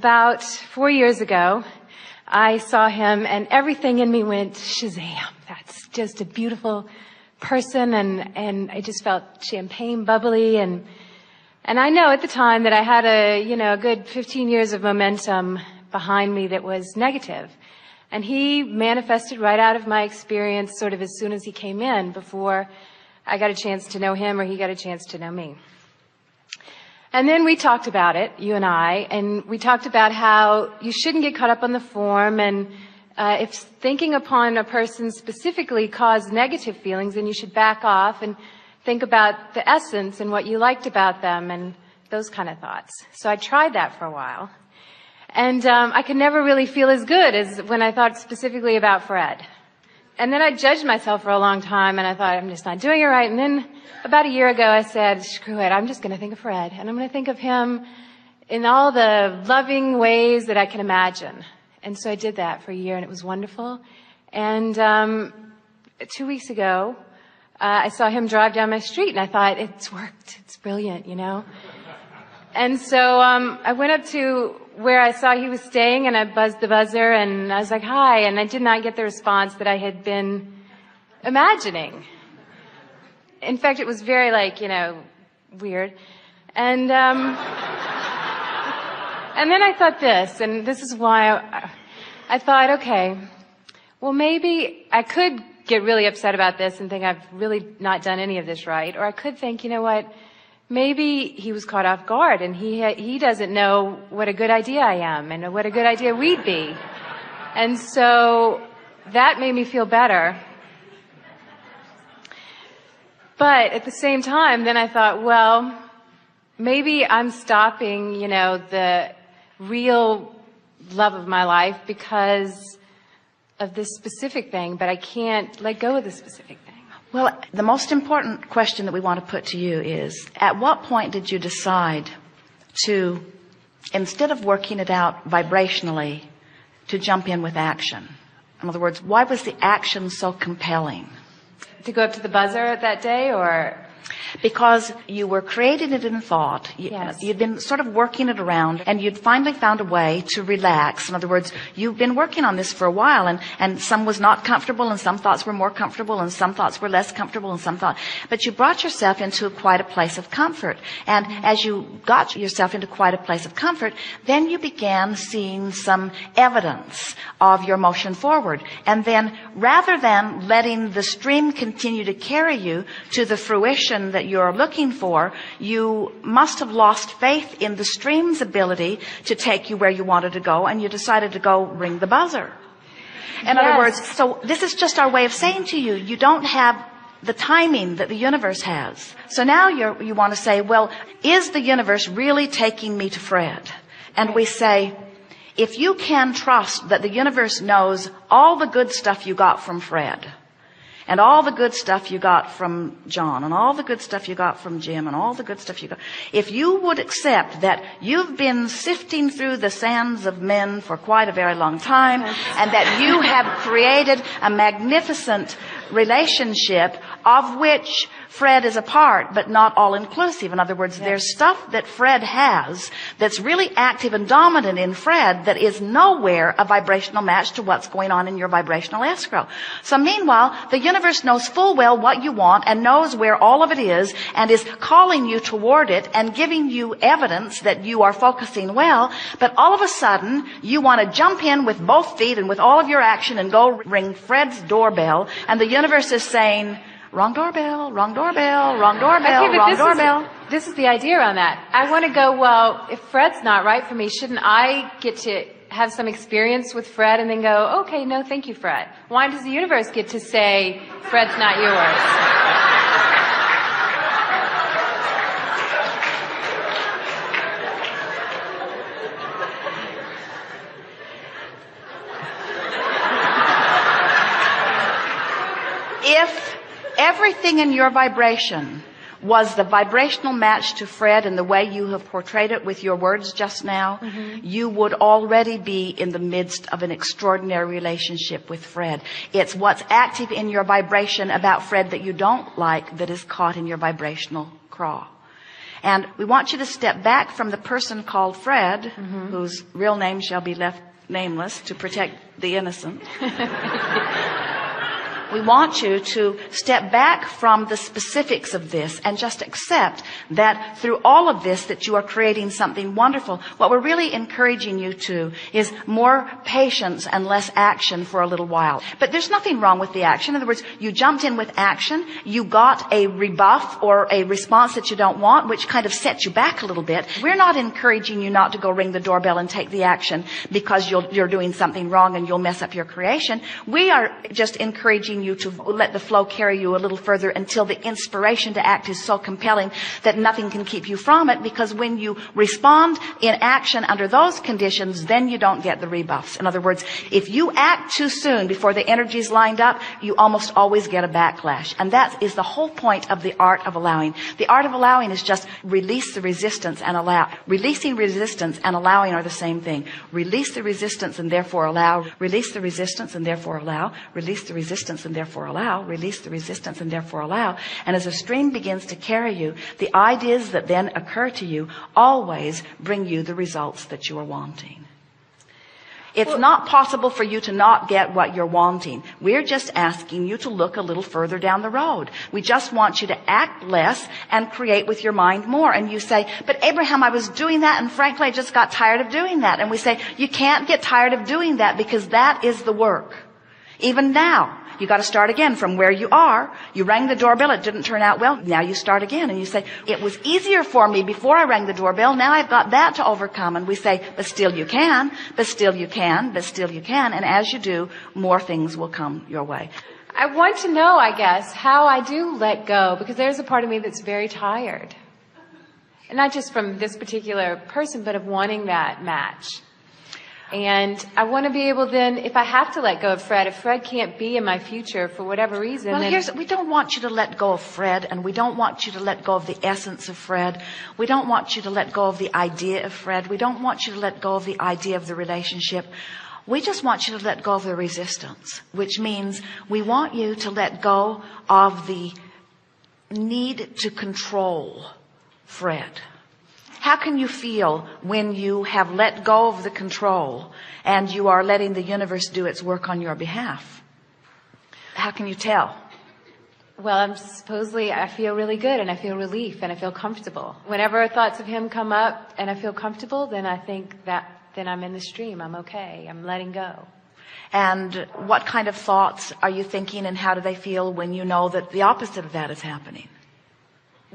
About 4 years ago, I saw him and everything in me went, Shazam, that's just a beautiful person, and I just felt champagne bubbly, and I know at the time that I had a good 15 years of momentum behind me that was negative. And he manifested right out of my experience sort of as soon as he came in, before I got a chance to know him or he got a chance to know me. And then we talked about it, you and we talked about how you shouldn't get caught up on the form, and if thinking upon a person specifically caused negative feelings, then you should back off and think about the essence and what you liked about them and those kind of thoughts. So I tried that for a while. And I could never really feel as good as when I thought specifically about Fred. And then I judged myself for a long time, and I thought, I'm just not doing it right. And then about a year ago, I said, screw it, I'm just going to think of Fred. And I'm going to think of him in all the loving ways that I can imagine. And so I did that for a year, and it was wonderful. And 2 weeks ago, I saw him drive down my street, and I thought, it's worked. It's brilliant, And so I went up to where I saw he was staying, and I buzzed the buzzer, and I was like, hi, and I did not get the response that I had been imagining. In fact, it was very, weird. And then I thought this, and this is why I thought, okay, well, maybe I could get really upset about this and think I've really not done any of this right, or I could think, what, maybe he was caught off guard, and he doesn't know what a good idea I am and what a good idea we'd be. And so that made me feel better. But at the same time, then I thought, well, maybe I'm stopping, the real love of my life because of this specific thing, but I can't let go of the specific thing. Well, the most important question that we want to put to you is, at what point did you decide to, instead of working it out vibrationally, to jump in with action? In other words, why was the action so compelling? To go up to the buzzer that day, or? Because you were creating it in thought. Yes. You'd been sort of working it around, and you'd finally found a way to relax. In other words, you've been working on this for a while, and some was not comfortable, and some thoughts were more comfortable, and some thoughts were less comfortable, and some thoughts. But you brought yourself into quite a place of comfort. And as you got yourself into quite a place of comfort, then you began seeing some evidence of your motion forward. And then, rather than letting the stream continue to carry you to the fruition that you're looking for, you must have lost faith in the stream's ability to take you where you wanted to go, and you decided to go ring the buzzer. In other words, so this is just our way of saying to you, you don't have the timing that the universe has. So now you want to say, well, is the universe really taking me to Fred? And we say, if you can trust that the universe knows all the good stuff you got from Fred, and all the good stuff you got from John, and all the good stuff you got from Jim, and all the good stuff you got. If you would accept that you've been sifting through the sands of men for quite a very long time, and that you have created a magnificent relationship of which Fred is a part, but not all-inclusive. In other words, there's stuff that Fred has that's really active and dominant in Fred that is nowhere a vibrational match to what's going on in your vibrational escrow. So meanwhile, the universe knows full well what you want and knows where all of it is and is calling you toward it and giving you evidence that you are focusing well. But all of a sudden, you want to jump in with both feet and with all of your action and go ring Fred's doorbell, and the universe is saying, wrong doorbell, wrong doorbell, wrong doorbell, okay, wrong doorbell. This is the idea on that. I want to go, well, if Fred's not right for me, shouldn't I get to have some experience with Fred and then go, okay, no, thank you, Fred? Why does the universe get to say, Fred's not yours? If everything in your vibration was the vibrational match to Fred in the way you have portrayed it with your words just now, you would already be in the midst of an extraordinary relationship with Fred. It's what's active in your vibration about Fred that you don't like that is caught in your vibrational craw. And we want you to step back from the person called Fred, whose real name shall be left nameless to protect the innocent. We want you to step back from the specifics of this and just accept that through all of this that you are creating something wonderful. What we're really encouraging you to is more patience and less action for a little while. But there's nothing wrong with the action. In other words, you jumped in with action, you got a rebuff or a response that you don't want, which kind of sets you back a little bit. We're not encouraging you not to go ring the doorbell and take the action because you're doing something wrong and you'll mess up your creation. We are just encouraging you to let the flow carry you a little further until the inspiration to act is so compelling that nothing can keep you from it, because when you respond in action under those conditions, then you don't get the rebuffs. In other words, if you act too soon before the energy's lined up, you almost always get a backlash. And that is the whole point of the art of allowing. The art of allowing is just release the resistance and allow. Releasing resistance and allowing are the same thing. Release the resistance and therefore allow. Release the resistance and therefore allow. Release the resistance and therefore allow. Release the resistance and therefore allow. And as a stream begins to carry you, the ideas that then occur to you always bring you the results that you are wanting. It's not possible for you to not get what you're wanting. We're just asking you to look a little further down the road. We just want you to act less and create with your mind more. And you say, but Abraham, I was doing that, and frankly, I just got tired of doing that. And we say, you can't get tired of doing that, because that is the work. Even now, you got to start again from where you are. You rang the doorbell. It didn't turn out well. Now you start again. And you say, it was easier for me before I rang the doorbell. Now I've got that to overcome. And we say, but still you can, but still you can, but still you can. And as you do, more things will come your way. I want to know, I guess, how I do let go, because there's a part of me that's very tired. And not just from this particular person, but of wanting that match. And I want to be able then, if I have to let go of Fred, if Fred can't be in my future for whatever reason. Well, we don't want you to let go of Fred, and we don't want you to let go of the essence of Fred. We don't want you to let go of the idea of Fred. We don't want you to let go of the idea of the relationship. We just want you to let go of the resistance, which means we want you to let go of the need to control Fred. How can you feel when you have let go of the control and you are letting the universe do its work on your behalf? How can you tell? Well, I feel really good, and I feel relief, and I feel comfortable. Whenever thoughts of him come up and I feel comfortable, then I think that then I'm in the stream. I'm okay. I'm letting go. And what kind of thoughts are you thinking, and how do they feel when you know that the opposite of that is happening?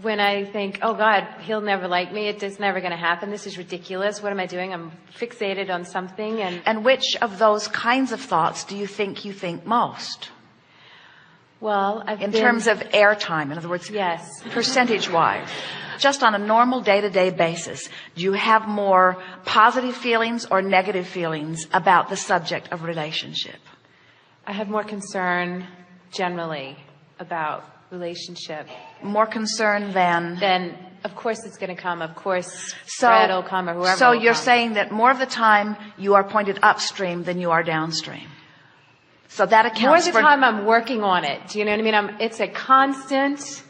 When I think, oh God, he'll never like me. It's never going to happen. This is ridiculous. What am I doing? I'm fixated on something. And which of those kinds of thoughts do you think most? Well, in terms of airtime, in other words, yes, percentage-wise, just on a normal day-to-day basis, do you have more positive feelings or negative feelings about the subject of relationship? I have more concern generally about relationship. More concern than? Then, of course it's going to come. Of course Fred will come, or whoever So will you're come. saying that more of the time you are pointed upstream than you are downstream. So that accounts for... More of the time I'm working on it. Do you know what I mean? It's a constant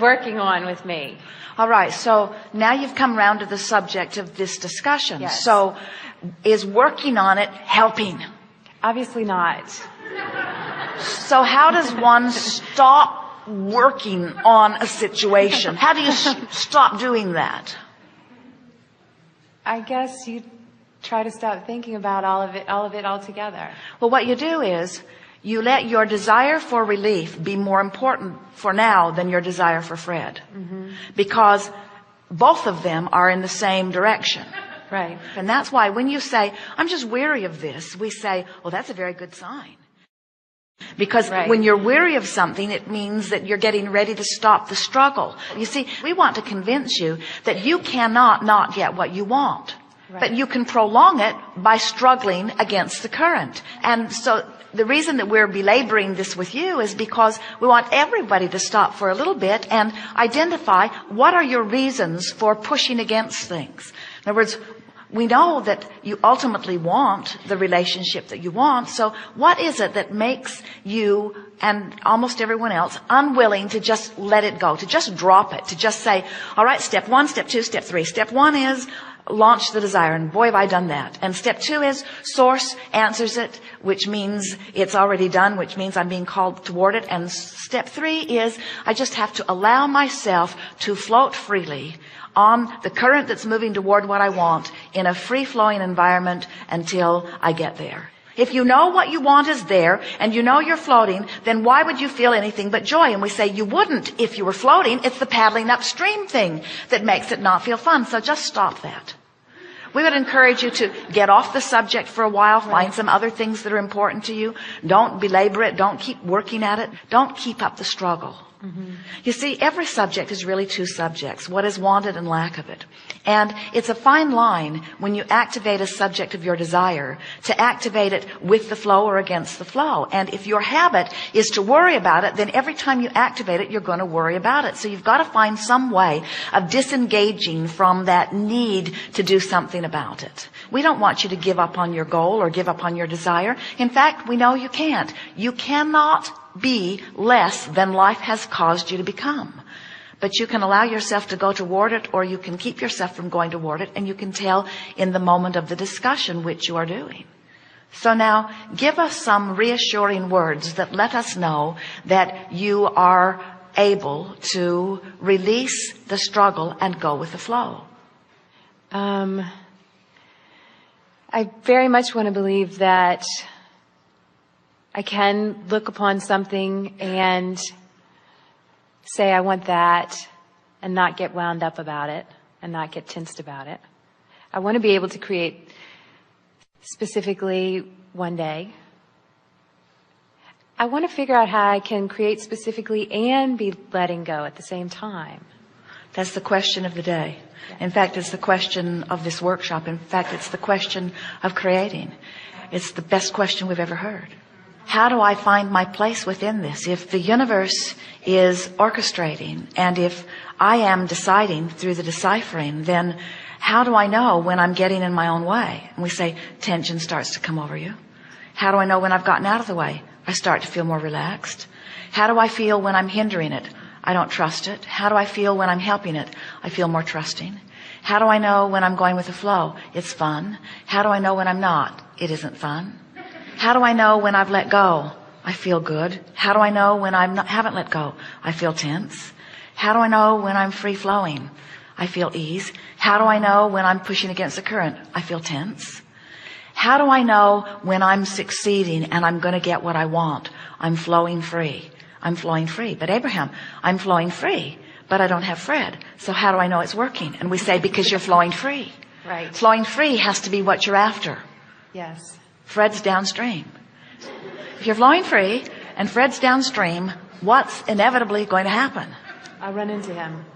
working on with me. All right. So now you've come around to the subject of this discussion. Yes. So is working on it helping? Obviously not. So how does one stop working on a situation? How do you stop doing that? I guess you try to stop thinking about all of it altogether. Well, what you do is you let your desire for relief be more important for now than your desire for Fred. Mm-hmm. Because both of them are in the same direction. Right. And that's why when you say, I'm just weary of this, we say, well, that's a very good sign. Because when you're weary of something, it means that you're getting ready to stop the struggle. You see, we want to convince you that you cannot not get what you want. Right. But you can prolong it by struggling against the current. And so the reason that we're belaboring this with you is because we want everybody to stop for a little bit and identify what are your reasons for pushing against things. In other words, we know that you ultimately want the relationship that you want. So what is it that makes you and almost everyone else unwilling to just let it go, to just drop it, to just say, all right, step 1, step 2, step 3. Step 1 is launch the desire, and boy, have I done that. And step 2 is source answers it, which means it's already done, which means I'm being called toward it. And step 3 is I just have to allow myself to float freely on the current that's moving toward what I want in a free-flowing environment until I get there. If you know what you want is there and you know you're floating, then why would you feel anything but joy? And we say you wouldn't if you were floating. It's the paddling upstream thing that makes it not feel fun. So just stop that. We would encourage you to get off the subject for a while, find some other things that are important to you. Don't belabor it. Don't keep working at it. Don't keep up the struggle. Mm-hmm. You see, every subject is really two subjects, what is wanted and lack of it. And it's a fine line when you activate a subject of your desire to activate it with the flow or against the flow. And if your habit is to worry about it, then every time you activate it, you're going to worry about it. So you've got to find some way of disengaging from that need to do something about it. We don't want you to give up on your goal or give up on your desire. In fact, we know you can't. You cannot be less than life has caused you to become. But you can allow yourself to go toward it, or you can keep yourself from going toward it, and you can tell in the moment of the discussion which you are doing. So now, give us some reassuring words that let us know that you are able to release the struggle and go with the flow. I very much want to believe that I can look upon something and say I want that and not get wound up about it and not get tensed about it. I want to be able to create specifically one day. I want to figure out how I can create specifically and be letting go at the same time. That's the question of the day. In fact, it's the question of this workshop. In fact, it's the question of creating. It's the best question we've ever heard. How do I find my place within this? If the universe is orchestrating and if I am deciding through the deciphering, then how do I know when I'm getting in my own way? And we say tension starts to come over you. How do I know when I've gotten out of the way? I start to feel more relaxed. How do I feel when I'm hindering it? I don't trust it. How do I feel when I'm helping it? I feel more trusting. How do I know when I'm going with the flow? It's fun. How do I know when I'm not? It isn't fun. How do I know when I've let go? I feel good. How do I know when I haven't let go? I feel tense. How do I know when I'm free flowing? I feel ease. How do I know when I'm pushing against the current? I feel tense. How do I know when I'm succeeding and I'm going to get what I want? I'm flowing free. I'm flowing free. But Abraham, I'm flowing free, but I don't have Fred. So how do I know it's working? And we say, because you're flowing free. Right. Flowing free has to be what you're after. Yes. Fred's downstream. If you're flowing free and Fred's downstream, what's inevitably going to happen? I'll run into him.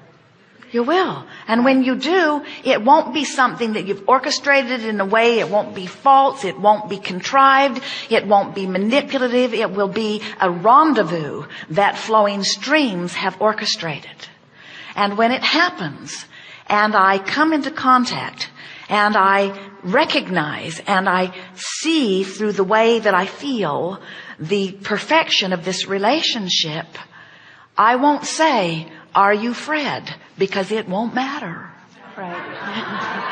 You will. And when you do, it won't be something that you've orchestrated in a way. It won't be false. It won't be contrived. It won't be manipulative. It will be a rendezvous that flowing streams have orchestrated. And when it happens, and I come into contact, and I recognize and I see through the way that I feel the perfection of this relationship, I won't say, are you Fred? Because it won't matter. Right.